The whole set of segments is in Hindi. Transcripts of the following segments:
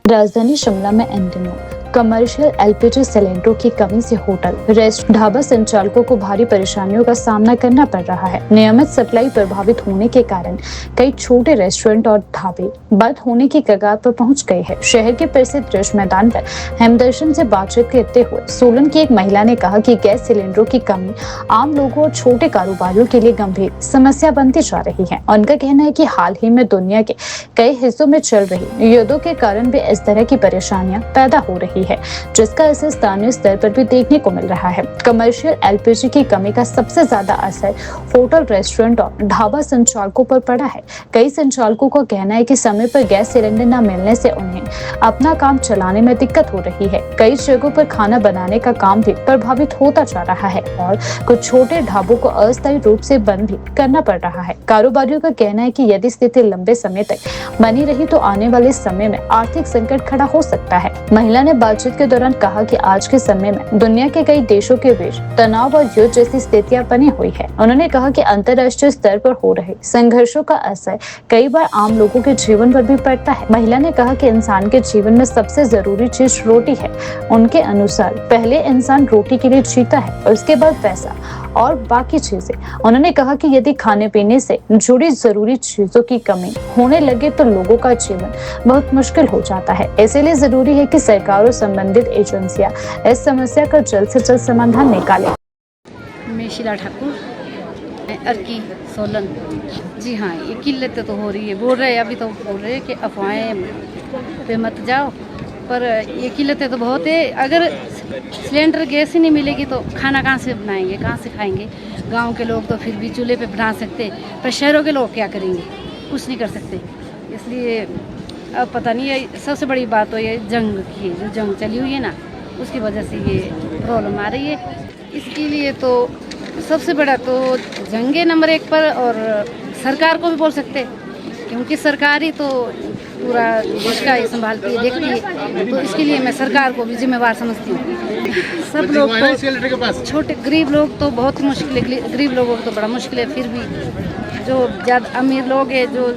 राजधानी शिमला में इन दिनों कमर्शियल एलपीजी सिलेंडरों की कमी से होटल, रेस्टोरेंट, ढाबा संचालकों को भारी परेशानियों का सामना करना पड़ रहा है। नियमित सप्लाई प्रभावित होने के कारण कई छोटे रेस्टोरेंट और ढाबे बंद होने की कगार पर पहुंच गए हैं। शहर के प्रसिद्ध रिज मैदान पर हमदर्शन से बातचीत करते हुए सोलन की एक महिला ने कहा कि गैस सिलेंडरों की कमी आम लोगों और छोटे कारोबारियों के लिए गंभीर समस्या बनती जा रही है। उनका कहना है कि हाल ही में दुनिया के कई हिस्सों में चल रही युद्धों के कारण भी इस तरह की परेशानियां पैदा हो रही है, जिसका असर स्थानीय स्तर पर भी देखने को मिल रहा है। कमर्शियल एलपीजी की कमी का सबसे ज्यादा असर होटल, रेस्टोरेंट और ढाबा संचालकों पर पड़ा है। कई संचालकों का कहना है कि समय पर गैस सिलेंडर न मिलने से उन्हें अपना काम चलाने में दिक्कत हो रही है। कई जगहों पर खाना बनाने का काम भी प्रभावित होता जा रहा है और कुछ छोटे ढाबों को अस्थायी रूप से बंद भी करना पड़ रहा है। कारोबारियों का कहना है कि यदि स्थिति लंबे समय तक बनी रही तो आने वाले समय में आर्थिक संकट खड़ा हो सकता है। महिला ने बातचीत के दौरान कहा कि आज के समय में दुनिया के कई देशों के बीच तनाव और युद्ध जैसी स्थितियां बनी हुई है। उन्होंने कहा कि अंतर्राष्ट्रीय स्तर पर हो रहे संघर्षों का असर कई बार आम लोगों के जीवन पर भी पड़ता है। महिला ने कहा कि इंसान के जीवन में सबसे जरूरी चीज रोटी है। उनके अनुसार पहले इंसान रोटी के लिए जीता है और उसके बाद पैसा और बाकी चीजें। उन्होंने कहा कि यदि खाने पीने से जुड़ी जरूरी चीजों की कमी होने लगे तो लोगों का जीवन बहुत मुश्किल हो जाता है। इसीलिए जरूरी है कि सरकार और संबंधित एजेंसियां इस समस्या का जल्द से जल्द समाधान निकालें। मैं शीला ठाकुर, अर्की, सोलन। जी हाँ, ये किल्लत तो हो रही है। बोल रहे अभी तो बोल रहे कि अफवाहें पे मत जाओ, पर ये किल्लतें तो बहुत है। अगर सिलेंडर गैस ही नहीं मिलेगी तो खाना कहाँ से बनाएंगे, कहाँ से खाएंगे? गांव के लोग तो फिर भी चूल्हे पे बना सकते, पर शहरों के लोग क्या करेंगे? कुछ नहीं कर सकते। इसलिए अब पता नहीं, ये सबसे बड़ी बात तो ये जंग की है, जो जंग चली हुई है ना, उसकी वजह से ये प्रॉब्लम आ रही है। इसके लिए तो सबसे बड़ा तो जंग है नंबर 1 पर, और सरकार को भी बोल सकते, क्योंकि सरकार ही तो पूरा देश का ही संभालती है, देखती है। तो इसके लिए मैं सरकार को भी जिम्मेवार समझती हूँ। सब लोग तो, छोटे गरीब लोग तो बहुत मुश्किल है, गरीब लोगों को तो बड़ा मुश्किल है। फिर भी जो ज़्यादा अमीर लोग हैं, जो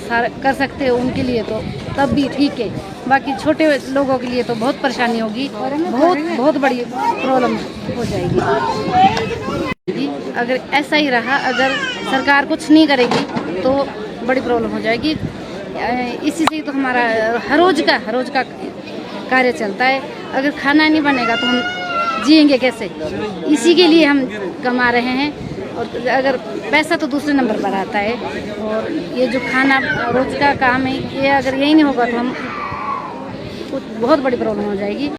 कर सकते हैं, उनके लिए तो तब भी ठीक है। बाकी छोटे लोगों के लिए तो बहुत परेशानी होगी, बहुत बड़ी प्रॉब्लम हो जाएगी। अगर ऐसा ही रहा, अगर सरकार कुछ नहीं करेगी तो बड़ी प्रॉब्लम हो जाएगी। इसी से तो हमारा हर रोज का कार्य चलता है। अगर खाना नहीं बनेगा तो हम जिएंगे कैसे? इसी के लिए हम कमा रहे हैं, और अगर पैसा तो दूसरे नंबर पर आता है। और ये जो खाना रोज का काम है, ये अगर यही नहीं होगा तो हम बहुत बड़ी प्रॉब्लम हो जाएगी।